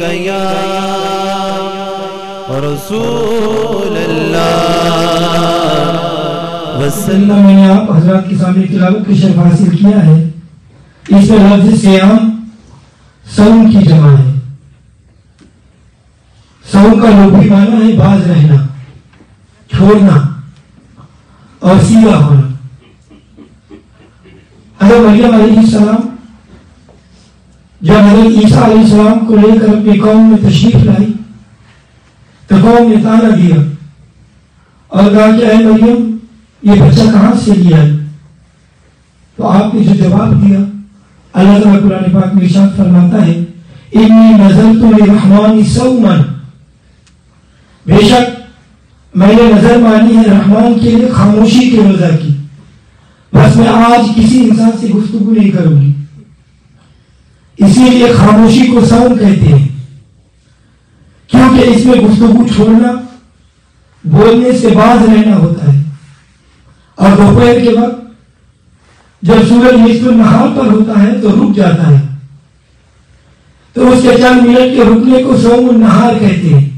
یا رسول اللہ وسلم۔ میں نے آپ حضرات کے سامنے تلاوت کا شرف حاصل کیا ہے، اس میں لفظ صیام صوم کی جمع ہے۔ صوم کا لغوی معنی ہے باز رہنا، چھوڑنا اور سیدھا ہونا۔ حضرت مریم علیہ السلام جب حضرت عیسیٰ علیہ السلام کو لے کر اپنی قوم میں تشریف لائی تو قوم نے طعنہ دیا اور کہا کہ اے مریم یہ بچہ کہاں سے لیا ہے؟ تو آپ نے جو جواب دیا، اللہ تعالیٰ قرآن پاک میں ارشاد فرماتا ہے انی نذرت للرحمن صوما، بے شک میں نے نظر مانی ہے رحمان کے لیے خاموشی کے روزہ کی، بس میں آج کسی انسان سے گفتگو نہیں کروں گی۔ اسی لیے خاموشی کو صوم کہتے ہیں، کیونکہ اس میں گفتگو چھوڑنا، بولنے سے باز رہنا ہوتا ہے۔ اور دوپہر کے وقت جب سورج نصف النہار پر ہوتا ہے تو رک جاتا ہے، تو اس کے چند منٹ کے رکنے کو صوم النہار کہتے ہیں۔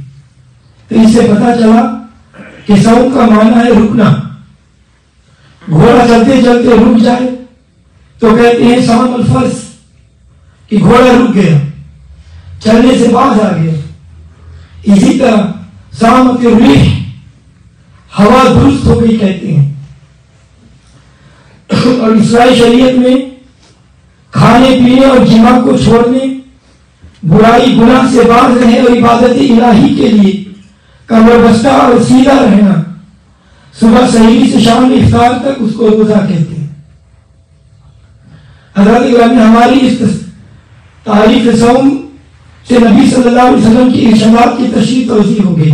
تو اس سے پتہ چلا کہ صوم کا معنی ہے رکنا۔ گھوڑا چلتے چلتے رک جائے تو کہتے ہیں صام الفرس، کہ گھوڑا رک گیا، چلنے سے باز آ گیا۔ اسی طرح صامت الریح، ہوا درست ہو گئی کہتے ہیں۔ اور اسلامی شریعت میں کھانے پینے اور جماع کو چھوڑنے، برائی گناہ سے باز رہے اور عبادت الہی کے لیے کمر بستہ اور سیدھا رہنا، صبح سحری سے شام افطار تک اس کو روزہ کہتے ہیں۔ حضرت گرامی ہماری اس تعریف صوم سے نبی صلی اللہ علیہ وسلم کی ارشادات کی تشریح توضیح ہو گئی۔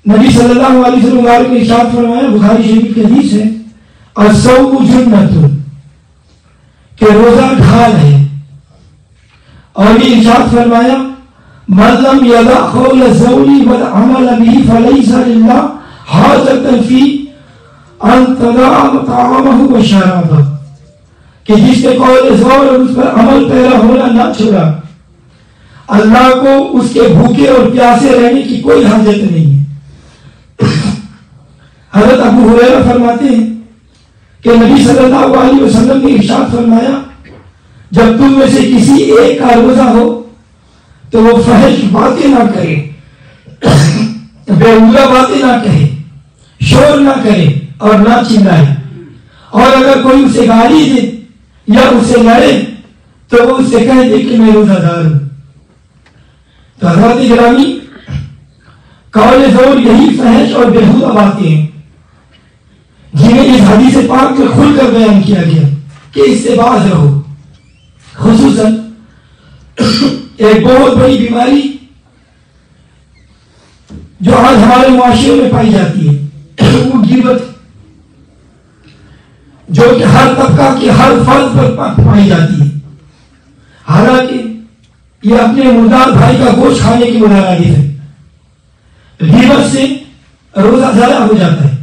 نبی صلی اللہ علیہ وسلم نے ارشاد فرمایا، بخاری شریف کی حدیث ہے، الصوم جنۃ، کہ روزہ ڈھال ہے۔ اور یہ ارشاد فرمایا، من لم یدع قول الزور والعمل به فلیس للہ حاجۃ فی ان تدع طعامہ وشرابہ، کہ جس نے قول زور اور اس پر عمل پیرا ہونا نہ چھوڑا، اللہ کو اس کے بھوکے اور پیاسے رہنے کی کوئی حاجت نہیں ہے۔ حضرت ابو ہریرہ فرماتے ہیں کہ نبی صلی اللہ علیہ وسلم نے ارشاد فرمایا، جب تم میں سے کسی ایک کا روزہ ہو تو وہ فحش باتیں نہ کرے، بیہودہ باتیں نہ کہے، شور نہ کرے اور نہ چلائے، اور اگر کوئی اسے گالی دے یا اسے لڑے تو وہ اسے کہہ دے کہ میں روزہ دار ہوں۔ تو حضرات گرامی، قول زور یہی فحش اور بیہودہ باتیں ہیں جنہیں اس حدیث پاک میں کھل کر بیان کیا گیا کہ اس سے باز رہو۔ خصوصاً ایک بہت بڑی بیماری جو آج ہمارے معاشرے میں پائی جاتی ہے وہ غیبت، جو کہ ہر طبقہ کے ہر فرد پر پائی جاتی ہے۔ حالانکہ یہ اپنے مردار بھائی کا گوشت کھانے کی مدارادی ہے۔ غیبت سے روزہ ضائع ہو جاتا ہے،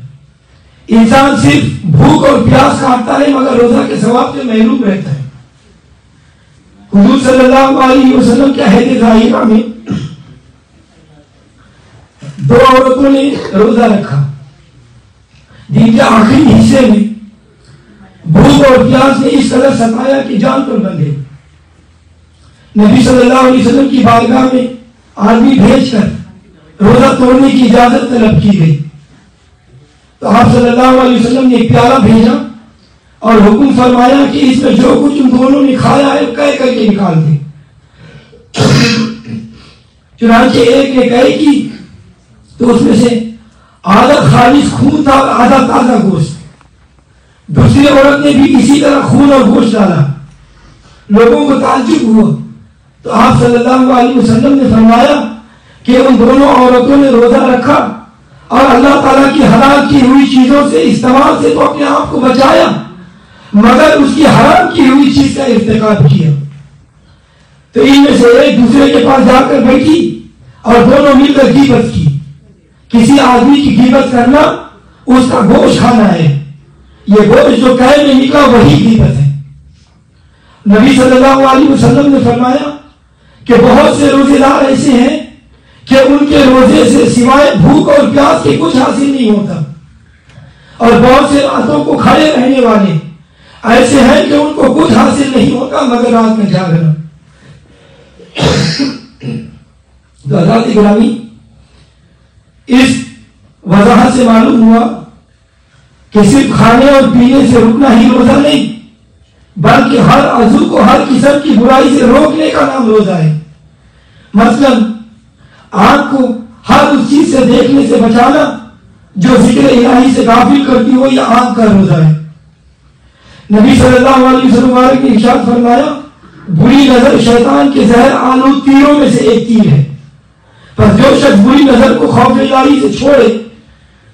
انسان صرف بھوک اور پیاس کاٹتا ہے مگر روزہ کے ثواب سے محروم رہتا ہے۔ حضور صلی اللہ علیہ وسلم کے عہد ظاہرہ میں دو عورتوں نے روزہ رکھا، جن کے آخری حصے میں بھوک اور پیاس نے اس قدر ستایا کہ جان پر بندھے۔ نبی صلی اللہ علیہ وسلم کی بارگاہ میں آدمی بھیج کر روزہ توڑنے کی اجازت طلب کی گئی، تو آپ صلی اللہ علیہ وسلم نے ایک پیالہ بھیجا اور حکم فرمایا کہ اس میں جو کچھ ان دونوں نے کھایا ہے کہہ کر کے نکال دیں۔ چنانچہ ایک نے کہے کی تو اس میں سے آدھا خالص خون تھا اور آدھا تازہ گوشت۔ دوسری عورت نے بھی اسی طرح خون اور گوشت ڈالا۔ لوگوں کو تعجب ہوا تو آپ صلی اللہ علیہ وسلم نے فرمایا کہ ان دونوں عورتوں نے روزہ رکھا اور اللہ تعالیٰ کی حلال کی ہوئی چیزوں سے استعمال سے تو اپنے آپ کو بچایا مگر اس کی حرام کی ہوئی چیز کا ارتکاب کیا۔ تو ان میں سے ایک دوسرے کے پاس جا کر بیٹھی اور دونوں مل کر غیبت کی۔ کسی آدمی کی غیبت کرنا اس کا گوشت کھانا ہے، یہ گوشت جو قید میں نکلا وہی غیبت ہے۔ نبی صلی اللہ علیہ وسلم نے فرمایا کہ بہت سے روزے دار ایسے ہیں کہ ان کے روزے سے سوائے بھوک اور پیاس کے کچھ حاصل نہیں ہوتا، اور بہت سے راتوں کو کھڑے رہنے والے ایسے ہیں کہ ان کو کچھ حاصل نہیں ہوتا مگر رات میں جاگنا۔ تو حضرات گرامی، اس وضاحت سے معلوم ہوا کہ صرف کھانے اور پینے سے رکنا ہی روزہ نہیں، بلکہ ہر عضو کو ہر قسم کی برائی سے روکنے کا نام روزہ ہے۔ مثلا آنکھ کو ہر اس چیز سے دیکھنے سے بچانا جو ذکر الہی سے غافل کرتی ہو، یہ آنکھ کا روزہ ہے۔ نبی صلی اللہ علیہ وسلم نے ارشاد فرمایا، بری نظر شیطان کے زہر آلود تیروں میں سے ایک تیر ہے، پر جو شخص بری نظر کو خوف الہی سے چھوڑے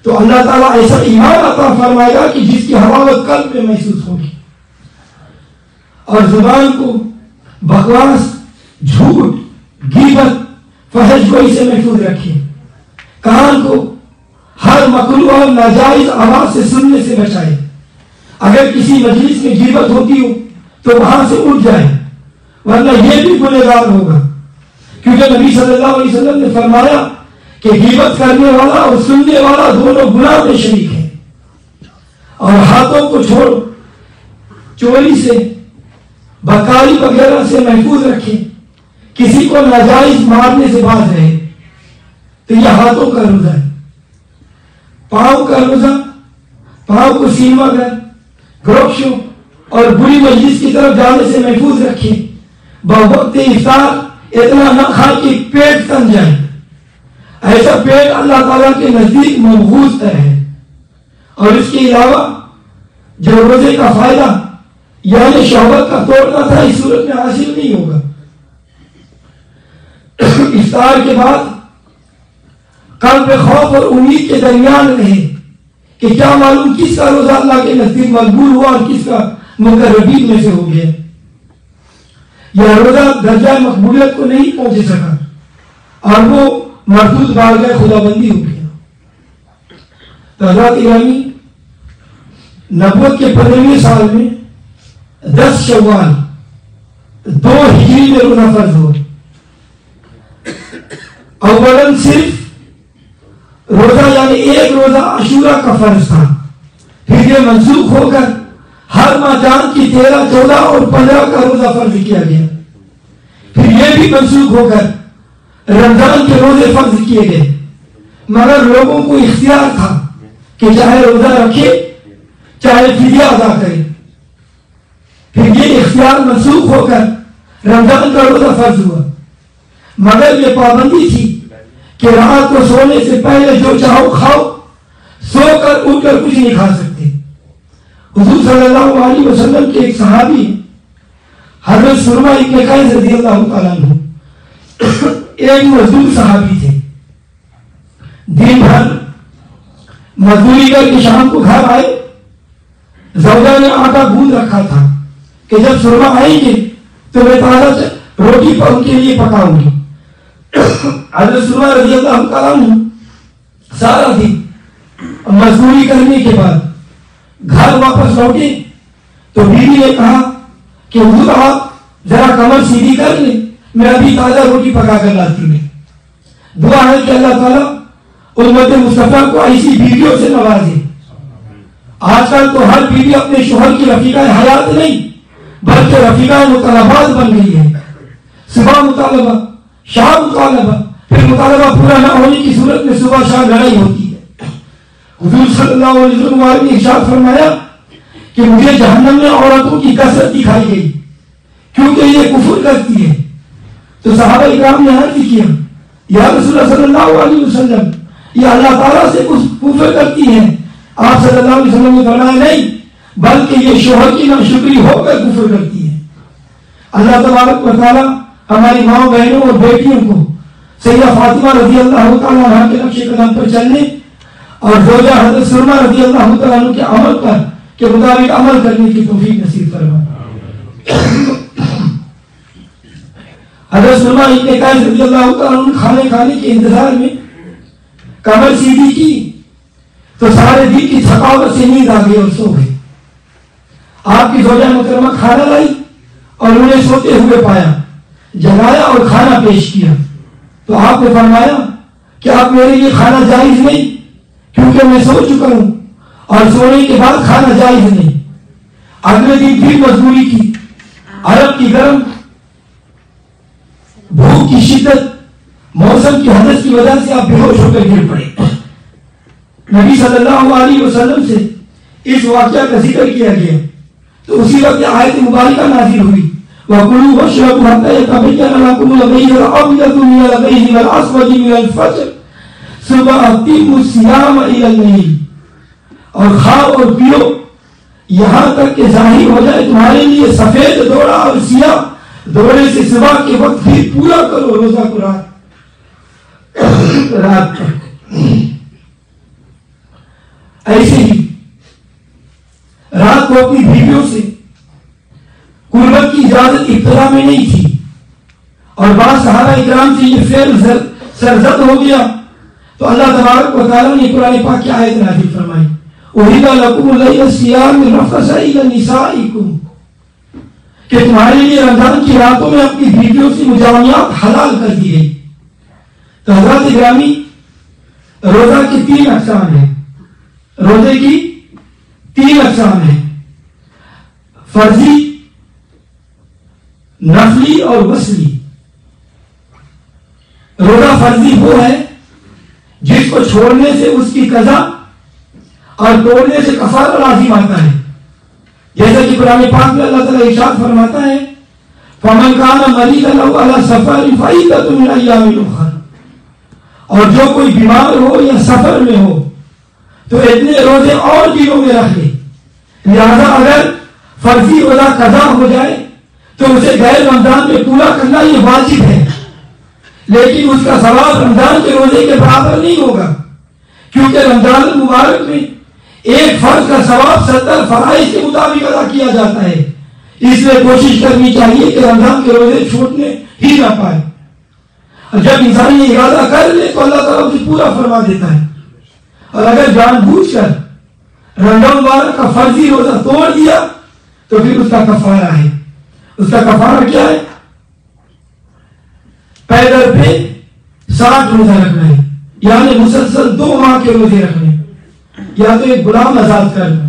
تو اللہ تعالیٰ ایسا ایمان عطا فرمائے گا کہ جس کی حلاوت قلب میں محسوس ہوگی۔ اور زبان کو بکواس، جھوٹ، غیبت، فحش گوئی سے محفوظ رکھے۔ کان کو ہر مکروہ اور ناجائز آواز سے سننے سے بچائے۔ اگر کسی مجلس میں غیبت ہوتی ہو تو وہاں سے اٹھ جائے، ورنہ یہ بھی گنہگار ہوگا، کیونکہ نبی صلی اللہ علیہ وسلم نے فرمایا کہ غیبت کرنے والا اور سننے والا دونوں گناہ میں شریک ہیں۔ اور ہاتھوں کو چھوڑ چوری سے، بکاری وغیرہ سے محفوظ رکھیں، کسی کو ناجائز مارنے سے باز رہے۔ تو یہ ہاتھوں کا روزہ ہے۔ پاؤں کا روزہ، پاؤں کو سینما گر، گروپ شو اور بری مجلس کی طرف جانے سے محفوظ رکھیں۔ بوقت افطار اتنا نہ کھائیں کہ پیٹ تن جائے، ایسا پیٹ اللہ تعالیٰ کے نزدیک مبغوض تر ہے۔ اور اس کے علاوہ جو روزے کا فائدہ یعنی شہوت کا توڑنا تھا، اس صورت میں حاصل نہیں ہوگا۔ افطار کے بعد قلب خوف اور امید کے درمیان رہے کہ کیا معلوم کس کا روزہ اللہ کے نزدیک مقبول ہوا اور کس کا مقربین میں سے ہو گیا۔ یہ روزہ درجہ مقبولیت کو نہیں پہنچ سکا اور وہ مردود بارگاہ خدا بندی ہو گیا۔ تو حضرات گرامی، نبوت کے 15ویں سال میں 10 شوال 2 ہجری میں روزہ فرض ہوا۔ اولاً صرف روزہ یعنی ایک روزہ عاشورہ کا فرض تھا، پھر یہ منسوخ ہو کر ہر ماہ چاند کی 13، 14 اور 15 کا روزہ فرض کیا گیا۔ پھر یہ بھی منسوخ ہو کر رمضان کے روزے فرض کیے گئے، مگر لوگوں کو اختیار تھا کہ چاہے روزہ رکھے چاہے فدیہ ادا کرے۔ پھر یہ اختیار منسوخ ہو کر رمضان کا روزہ فرض ہوا، مگر یہ پابندی تھی کہ رات کو سونے سے پہلے جو چاہو کھاؤ، سو کر اٹھ کر کچھ نہیں کھا سکتے۔ حضور صلی اللہ علیہ وسلم کے ایک صحابی حضرت سرما ابن قیس رضی اللہ تعالیٰ عنہ ایک مزدور صحابی تھے۔ دن بھر مزدوری کر کے شام کو گھر آئے، زوجہ نے آٹا گوندھ رکھا تھا کہ جب سرما آئیں گے تو میں تازہ روٹی ان کے لیے پکاؤں گی۔ حضرت سرما رضی اللہ تعالیٰ عنہ سارا دن مزدوری کرنے کے بعد گھر واپس لوٹے تو بیوی نے کہا کہ حضور آپ ذرا کمر سیدھی کر لیں، میں ابھی تازہ روٹی پکا کر لاتی ہوں۔ دعا ہے کہ اللہ تعالیٰ امت مصطفیٰ کو ایسی بیویوں سے نوازے۔ آج کل تو ہر بیوی اپنے شوہر کی رفیقہ حیات نہیں بلکہ رفیقہ مطالبات بن گئی ہے۔ صبح مطالبہ، شام مطالبہ، پھر مطالبہ پورا نہ ہونے کی صورت میں صبح شام لڑائی ہوتی ہے۔ حضور صلی اللہ علیہ وسلم نے ارشاد فرمایا کہ مجھے جہنم میں عورتوں کی کثرت دکھائی گئی کیونکہ یہ کفر کرتی ہے۔ تو صحابہ اکرام نے عرض کیا، یا رسول اللہ صلی اللہ علیہ وسلم، یہ اللہ تعالیٰ سے کفر کرتی ہیں؟ آپ صلی اللہ علیہ وسلم نے فرمایا نہیں، بلکہ یہ شوہر کی ناشکری ہو کر کفر کرتی ہے۔ اللہ تبارک و تعالیٰ ہماری ماں بہنوں اور بیٹیوں کو سیدہ فاطمہ رضی اللہ تعالیٰ عنہ کے نقش قدم پر چلنے اور زوجہ حضرت سرما رضی اللہ تعالیٰ عنہ کے عمل پر کے مطابق عمل کرنے کی توفیق نصیب فرمائے۔ حضرت سرما ابن قیس رضی اللہ تعالیٰ عنہ کھانے کے انتظار میں کمر سیدھی کی تو سارے دن کی تھکاوٹ سے نیند آ گئی اور سو گئے۔ آپ کی زوجہ محترمہ کھانا لائی اور انہیں سوتے ہوئے پایا، جگایا اور کھانا پیش کیا تو آپ نے فرمایا کہ آپ میرے لیے کھانا جائز نہیں، کیونکہ میں سو چکا ہوں اور سونے کے بعد کھانا جائز نہیں۔ اگلے دن پھر مزدوری کی، عرب کی گرم، بھوک کی شدت، موسم کی حدث کی وجہ سے آپ بے ہوش ہو کر گر پڑے۔ نبی صلی اللہ علیہ وسلم سے اس واقعہ کا ذکر کیا گیا تو اسی وقت آیت مبارکہ نازل ہوئی، وَكُلُوا وَاشْرَبُوا حَتَّى يَتَبَيَّنَ لَكُمُ الْخَيْطُ الْأَبْيَضُ مِنَ الْخَيْطِ الْأَسْوَدِ مِنَ الْفَجْرِ ثُمَّ أَتِمُّوا الصِّيَامَ إِلَى اللَّيْلِ، اور کھاؤ اور پیو یہاں تک کہ ظاہر ہو جائے تمہارے لیے سفید دوڑا اور سیاہ دوڑے سے صبح کے وقت پھر پورا کرو روزہ کو رات تک۔ ایسے ہی رات کو اپنی بیویوں سے قربت کی اجازت ابتدا میں نہیں تھی، اور بعض صحابہ اکرام سے یہ فعل سرزد ہو گیا تو اللہ تبارک و تعالیٰ نے قرآن پاک کی آیت نازل فرمائی، أُحِلَّ لَكُمُ اللَّيْلَ الصِّيَامِ الرَّفَثُ إِلَى نِسَائِكُمْ، کہ تمہارے لیے رمضان کی راتوں میں اپنی بیویوں سے مجاونیات حلال کر دی گئی۔ تو حضرات گرامی، روزہ کی 3 اقسام ہیں، روزے کی 3 اقسام ہیں، فرضی، نفلی اور وصلی۔ روزہ فرضی وہ ہے جس کو چھوڑنے سے اس کی قضا اور توڑنے سے کفارہ لازم آتا ہے، جیسا کہ قرآن پاک میں اللہ تعالیٰ ارشاد فرماتا ہے فَمَنْ كَانَ مَرِيضًا أَوْ عَلَى سَفَرٍ فَعِدَّةٌ مِنْ أَيَّامٍ أُخَرَ، اور جو کوئی بیمار ہو یا سفر میں ہو تو اتنے روزے اور دنوں میں رکھ لے۔ لہذا اگر فرضی روزہ قضا ہو جائے تو اسے غیر رمضان میں پورا کرنا یہ واجب ہے، لیکن اس کا ثواب رمضان کے روزے کے برابر نہیں ہوگا، کیونکہ رمضان المبارک میں ایک فرض کا ثواب 70 فرائض کے مطابق ادا کیا جاتا ہے، اس لیے کوشش کرنی چاہیے کہ رمضان کے روزے چھوٹنے ہی نہ پائے۔ اور جب انسان یہ ارادہ کر لے تو اللہ تعالیٰ اسے پورا فرما دیتا ہے، اور اگر جان بوجھ کر رمضان مبارک کا فرضی روزہ توڑ دیا تو پھر اس کا کفارہ ہے۔ اس کا کفارہ کیا ہے؟ پیدل پہ 60 روزہ رکھنا ہے، یعنی مسلسل 2 ماہ کے روزے رکھنے، یا تو ایک غلام آزاد کرنا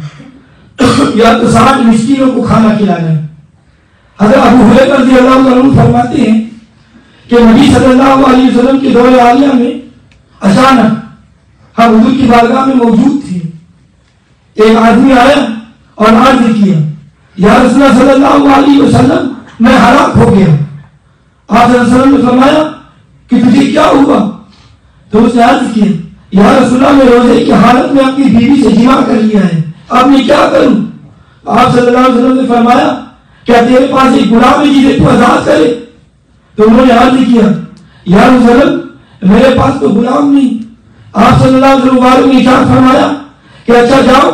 یا تو 60 مسکینوں کو کھانا کھلانا ہے۔ حضرت ابو ہریرہ رضی اللہ عنہ فرماتے ہیں کہ نبی صلی اللہ علیہ وسلم کے دور عالیہ میں اچانک ہم حضور کی بارگاہ میں موجود تھے، ایک آدمی آیا اور عرض کیا یا رسول اللہ صلی اللہ علیہ وسلم میں ہلاک ہو گیا۔ آپ صلی اللہ علیہ وسلم نے فرمایا کہ تجھے کیا ہوا؟ تو اس نے عرض کیا یا رسول اللہ میں روزے کی حالت میں اپنی بیوی سے جماع کر لیا ہے، اب میں کیا کروں؟ آپ صلی اللہ علیہ وسلم نے فرمایا کیا تیرے پاس ایک غلام ہے جسے تو آزاد کرے؟ تو انہوں نے عرض کیا یا رسول اللہ میرے پاس تو غلام نہیں۔ آپ صلی اللہ علیہ وسلم نے ارشاد فرمایا کہ اچھا جاؤ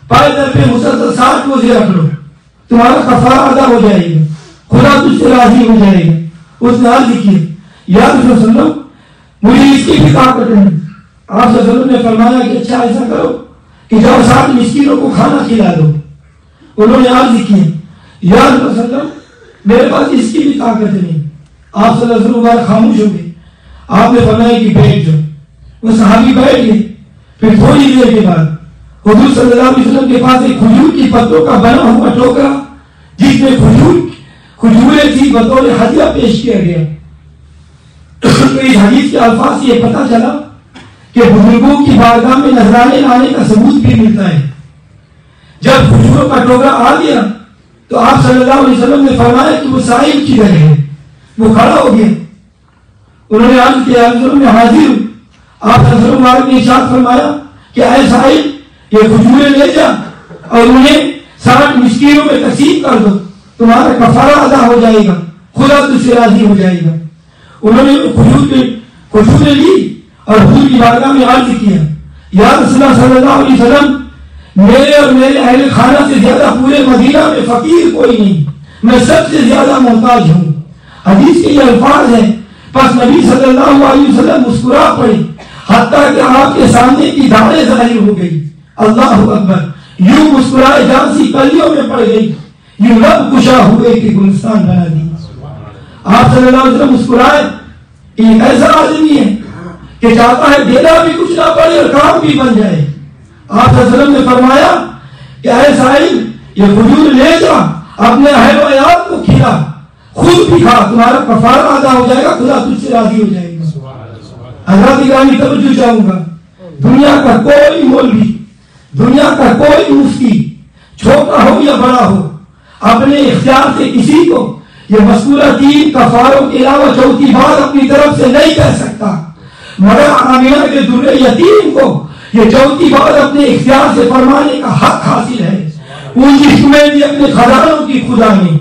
پائے در پہ مسلسل 60 روزے رکھ لو، تمہارا کفارہ ادا ہو جائے گا، خدا تجھ سے راضی ہو جائے گا۔ اس نے عرض کیا یا رسول اللہ صلی اللہ علیہ وسلم مجھے اس کی بھی طاقت نہیں۔ آپ صلی اللہ علیہ وسلم نے فرمایا کہ اچھا ایسا کرو کہ جاؤ 60 مسکینوں کو کھانا کھلا دو۔ انہوں نے عرض کیا یا رسول اللہ صلی اللہ علیہ وسلم میرے پاس اس کی بھی طاقت نہیں۔ آپ صلی اللہ علیہ وسلم خاموش ہو گئے۔ آپ نے فرمایا کہ بیٹھ جاؤ۔ وہ صحابی بیٹھ گئے۔ پھر تھوڑی دیر کے بعد حضور صلی اللہ علیہ وسلم کے پاس ایک کھجور کی پتوں کا بنا ہوا ٹوکرا جس میں کھجوریں تھی بطور ہدیہ پیش کیا گیا۔ تو اس حدیث کے الفاظ سے یہ پتہ چلا کہ بزرگوں کی بارگاہ میں نذرانے لانے کا ثبوت بھی ملتا ہے۔ جب کھجوروں کا ٹوکرا آ گیا تو آپ صلی اللہ علیہ وسلم نے فرمایا کہ وہ صاحب کدھر ہے؟ وہ کھڑا ہو گیا۔ انہوں نے عرض کیا میں حاضر ہوں۔ آپ صلی اللہ علیہ وسلم نے ارشاد فرمایا کہ اے صاحب یہ کھجوریں لے جا اور انہیں 60 مسکینوں میں تقسیم کر دو، تمہارا کفارہ ادا ہو جائے گا، خدا تجھ سے راضی ہو جائے گا۔ انہوں نے کھجوریں لی اور حضور کی بارگاہ میں عرض کیا یا رسول اللہ صلی اللہ علیہ وسلم میرے اور میرے اہل خانہ سے زیادہ پورے مدینہ میں فقیر کوئی نہیں، میں سب سے زیادہ محتاج ہوں۔ حدیث کے یہ الفاظ ہیں پس نبی صلی اللہ علیہ وسلم مسکرا پڑے حتیٰ کہ آپ کے سامنے کی داڑیں ظاہر ہو گئی۔ اللہ اکبر، یوں مسکرائے جان سی کلیوں میں پڑ گئی، یوں لب کشا ہوئے کہ گلستان بنا دی۔ آپ صلی اللہ علیہ وسلم مسکرائے کہ ایک ایسا آدمی ہے کہ چاہتا ہے دینا بھی کچھ نہ پڑے اور کام بھی بن جائے. آپ صلی اللہ علیہ وسلم نے فرمایا کہ اے سائل یہ کھجور لے جا اپنے اہل و عیال کو کھلا, خود بھی کھا, تمہارا کفارہ ادا ہو جائے گا, خدا تجھ سے راضی ہو جائے گا. حضرات گرامی توجہ چاہوں گا, دنیا کا کوئی مولوی, دنیا کا کوئی مفتی, چھوٹا ہو یا بڑا ہو, اپنے اختیار سے کسی کو یہ مذکورہ 3 کفاروں کے علاوہ چوتھی بات اپنی طرف سے نہیں کہہ سکتا, مگر آمینہ کے در یتیم کو یہ چوتھی بات اپنے اختیار سے فرمانے کا حق حاصل ہے. پونجی تمہیں دی اپنے خزانوں کی خدا نے,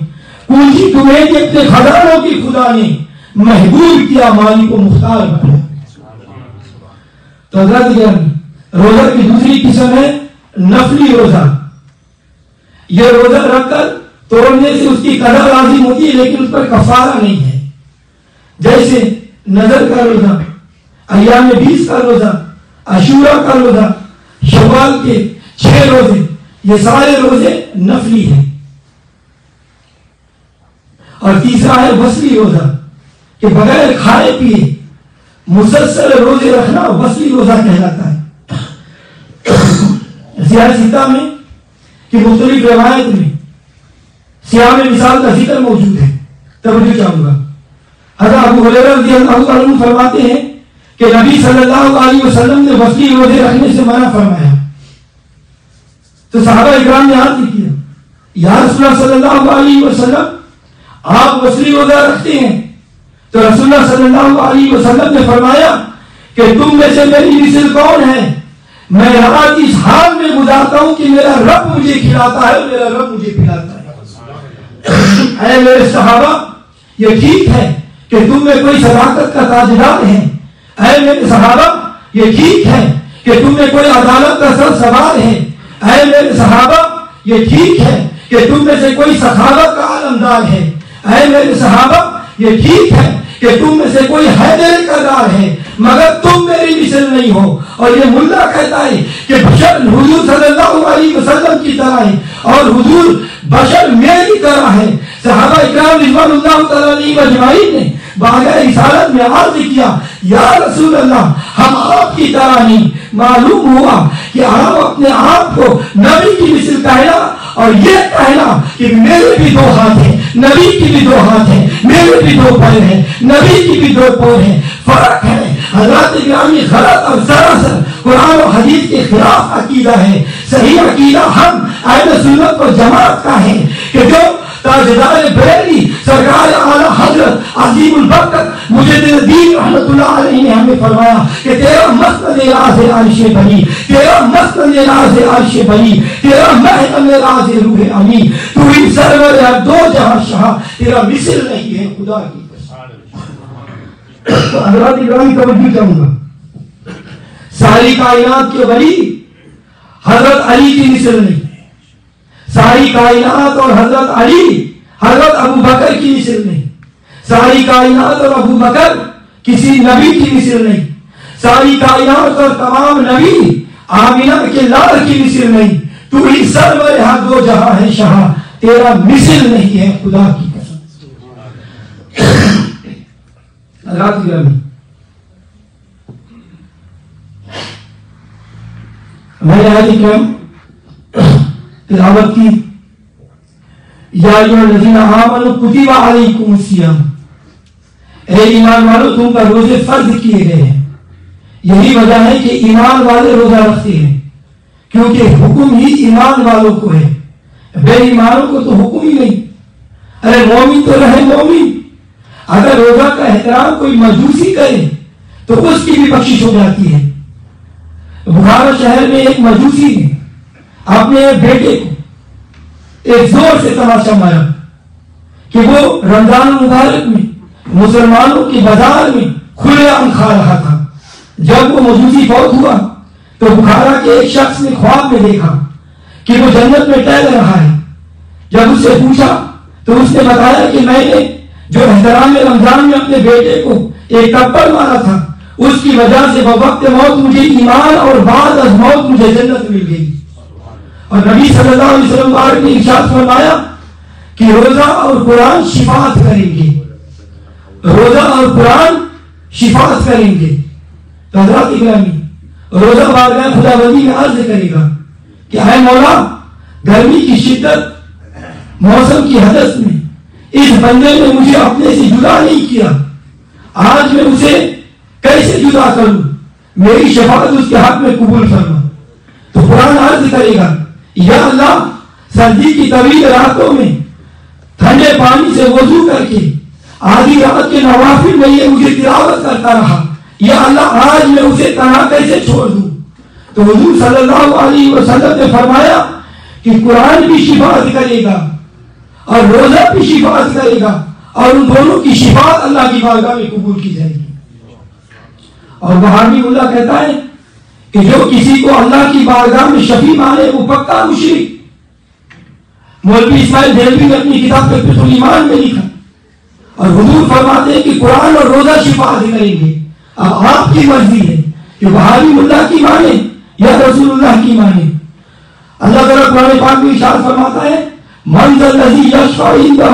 پونجی تمہیں دی اپنے خزانوں کی خدا نے, محبوب کیا مالی کو مختار بنایا. تو حضرت گرامی, روزہ کی دوسری قسم ہے نفلی روزہ. یہ روزہ رکھ کر توڑنے سے اس کی قضا لازم ہوتی ہے لیکن اس پر کفارہ نہیں ہے. جیسے نظر کا روزہ, ایام 20 کا روزہ, عاشورہ کا روزہ, شوال کے 6 روزے, یہ سارے روزے نفلی ہیں. اور تیسرا ہے وصلی روزہ کہ بغیر کھائے پیے مسلسل روزے رکھنا وصلی روزہ کہلاتا ہے. سیاستہ میں کہ مختلف روایت میں صیام مثال کا ذکر موجود ہے. توجہ چاہوں گا, حضرت ابو ہریرہ رضی اللہ عنہ فرماتے ہیں کہ نبی صلی اللہ علیہ وسلم نے وصلی روزے رکھنے سے منع فرمایا. تو صحابہ اکرام نے عرض کیا, یا رسول اللہ صلی اللہ علیہ وسلم آپ وصلی روزہ رکھتے ہیں؟ تو رسول اللہ صلی اللہ علیہ وسلم نے فرمایا کہ تم میں سے میری مثل کون ہے؟ میں رات اس حال میں گزارتا ہوں کہ میرا رب مجھے کھلاتا ہے, میرا رب مجھے پلاتا ہے. اے میرے صحابہ, یہ ٹھیک ہے کہ تم میں کوئی صداقت کا تاجدار ہے. اے میرے صحابہ, یہ ٹھیک ہے کہ تم میں کوئی عدالت کا سر سوار ہے. اے میرے صحابہ, یہ ٹھیک ہے کہ تم میں سے کوئی سخاوت کا علمدار ہے. اے میرے صحابہ, یہ ٹھیک ہے کہ تم میں سے کوئی حیدر کا دار ہے, مگر تم میری مثل نہیں ہو. اور یہ ملا کہتا ہے کہ بشر حضور صلی اللہ علیہ وسلم کی طرح ہے اور حضور بشر میری طرح ہے. صحابہ اکرام رضوان اللہ تعالی علیہم اجمعین نے باغ رسالت میں عرض کیا, یا رسول اللہ ہم آپ کی طرح نہیں. معلوم ہوا کہ آپ اپنے آپ کو نبی کی مثل کہنا اور یہ کہنا کہ میرے بھی 2 ہاتھ ہیں, نبی کی بھی 2 ہاتھ ہیں, میرے بھی 2 پیر ہیں, نبی کی بھی 2 پیر ہیں, فرق ہے. حضرات گرامی, غلط اور سراسر قرآن و حدیث کے خلاف عقیدہ ہے. صحیح عقیدہ ہم اہل سنت و جماعت کا ہے کہ جو تاجدار بریلی سرکار اعلی حضرت عظیم البرکت مجدد دین رحمت اللہ علیہ نے ہمیں فرمایا کہ تیرا مسند راز عرش بنی, تیرا مسند راز عرش بنی, تیرا محکم راز روح امین, تو ہی سرور ہے 2 جہاں شاہ, تیرا مثل نہیں ہے خدا کی. حضرات اکرام توجہ چاہوں گا, ساری کائنات کے ولی حضرت علی کی مثل نہیں. ساری کائنات اور حضرت علی حضرت ابو بکر کی مثل نہیں. ساری کائنات اور ابو بکر کسی نبی کی مثل نہیں. ساری کائنات اور تمام نبی آمینہ کے لال کی مثل نہیں. تو ہی سرور ہر 2 جہاں ہے شاہ, تیرا مثل نہیں ہے خدا کی قسم. حضرات گرامی, میں نے آج کرم تلاوت کی, یا ایھا الذین آمنوا کتب علیکم الصیام, اے ایمان والو تم پر روزے فرض کیے گئے ہیں. یہی وجہ ہے کہ ایمان والے روزہ رکھتے ہیں, کیونکہ حکم ہی ایمان والوں کو ہے, بے ایمانوں کو تو حکم ہی نہیں. ارے مومن تو رہے مومن, اگر روزہ کا احترام کوئی مجوسی کرے تو اس کی بھی بخشش ہو جاتی ہے. بخارا شہر میں ایک مجوسی نے اپنے بیٹے کو ایک زور سے تماشا مارا کہ وہ رمضان مبارک میں مسلمانوں کے بازار میں کھلے عام کھا رہا تھا. جب وہ مجوسی فوت ہوا تو بخارا کے ایک شخص نے خواب میں دیکھا کہ وہ جنت میں ٹہل رہا ہے. جب اس سے پوچھا تو اس نے بتایا کہ میں نے جو احترام رمضان میں اپنے بیٹے کو ایک تپڑ مارا تھا, اس کی وجہ سے بوقت موت مجھے ایمان اور بعد از موت مجھے جنت مل گئی. اور نبی صلی اللہ علیہ وسلم نے ارشاد فرمایا کہ روزہ اور قرآن شفاعت کریں گے. قرآن شفاعت کریں گے. تو حضرات اکرامی روزہ بارگاہ خدا بندی میں عرض کرے گا کہ اے مولا گرمی کی شدت موسم کی حدث میں اس بندے نے مجھے اپنے سے جدا نہیں کیا, آج میں اسے کیسے جدا کروں, میری شفاعت اس کے حق میں قبول فرما. تو قرآن عرض کرے گا یا اللہ سردی کی طویل راتوں میں ٹھنڈے پانی سے وضو کر کے آدھی رات کے نوافل میں یہ مجھے تلاوت کرتا رہا, یا اللہ آج میں اسے تنہا کیسے چھوڑ دوں. تو حضور صلی اللہ علیہ وسلم نے فرمایا کہ قرآن بھی شفاعت کرے گا اور روزہ بھی شفاعت کرے گا, اور ان دونوں کی شفاعت اللہ کی بارگاہ میں قبول کی جائے گی. اور وہابی اللہ کہتا ہے کہ جو کسی کو اللہ کی بارگاہ میں شفیع مانے وہ پکا مشرک. مولوی اسماعیل دہلوی نے اپنی کتاب تثبیت الایمان میں لکھا, اور حضور فرماتے ہیں کہ قرآن اور روزہ شفاعت کریں گے. اب آپ کی مرضی ہے کہ وہابی اللہ کی مانے یا رسول اللہ کی مانے. اللہ تعالیٰ قرآن پاک میں ارشاد فرماتا ہے من ذا الذی یشفع عندہ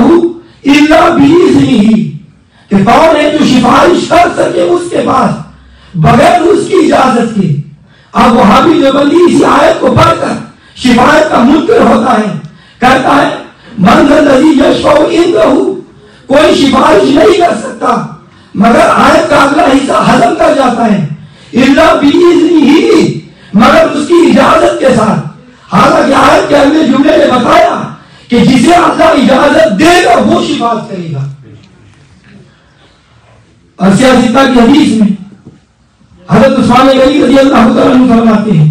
الا بإذنہ, کہ کون ہے جو سفارش کر سکے اس کے پاس بغیر اس کی اجازت کے. اب وہابی دیوبندی اسی آیت کو پڑھ کر شفاعت کا منکر ہوتا ہے, کہتا ہے من ذا الذی یشفع عندہ, کوئی سفارش نہیں کر سکتا, مگر آیت کا اگلا حصہ ہضم کر جاتا ہے الا بإذنہ, مگر اس کی اجازت کے ساتھ. حالانکہ آیت کے اگلے جملے نے بتایا کہ جسے اللہ اجازت دے گا وہ شفاعت کرے گا. اور سیاستہ کی حدیث میں حضرت عثمان غنی رضی اللہ تعالیٰ عنہ فرماتے ہیں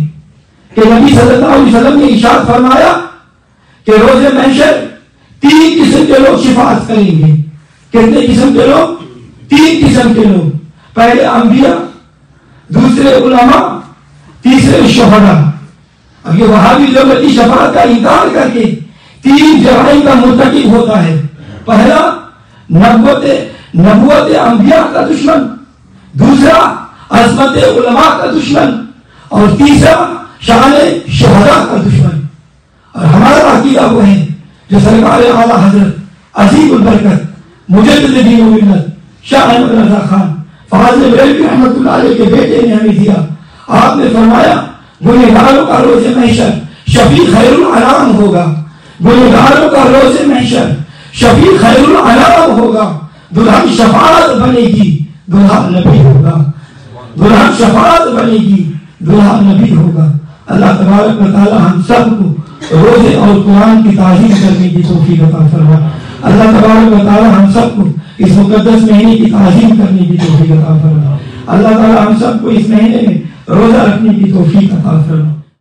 کہ نبی صلی اللہ علیہ وسلم نے ارشاد فرمایا کہ روز محشر 3 قسم کے لوگ شفاعت کریں گے. کتنے قسم کے لوگ؟ 3 قسم کے لوگ. پہلے انبیاء, دوسرے علماء, تیسرے شہداء. اب یہ وہابی لوگ کی شفاعت کا انکار کر کے 3 جرائم کا مرتکب ہوتا ہے. پہلا نبوت انبیاء کا دشمن, دوسرا عظمت علماء کا دشمن, اور تیسرا شان شہداء کا دشمن. اور ہمارا عقیدہ وہ ہے جو سرکار اعلیٰ حضرت عظیم البرکت مجدد دین و ملت شاہ احمد رضا خان فاضل بریلوی رحمۃ اللہ علیہ کے بیٹے نے ہمیں دیا. آپ نے فرمایا گنہگاروں کا روز محشر شفیع خیر الانام ہوگا, گنہگاروں کا روز محشر شفیع خیر الانام ہوگا. دلہن شفاعت بنے گی, دلہا نبی ہوگا. دلہن شفاعت بنے گی, دلہا نبی ہوگا. اللہ تبارک و تعالی ہم سب کو روزے اور قرآن کی تعظیم کرنے کی توفیق عطا فرمائے. اللہ تبارک و تعالی ہم سب کو اس مقدس مہینے کی تعظیم کرنے کی توفیق عطا فرمائے. اللہ تعالی ہم سب کو اس مہینے میں روزہ رکھنے کی توفیق عطا فرمائے.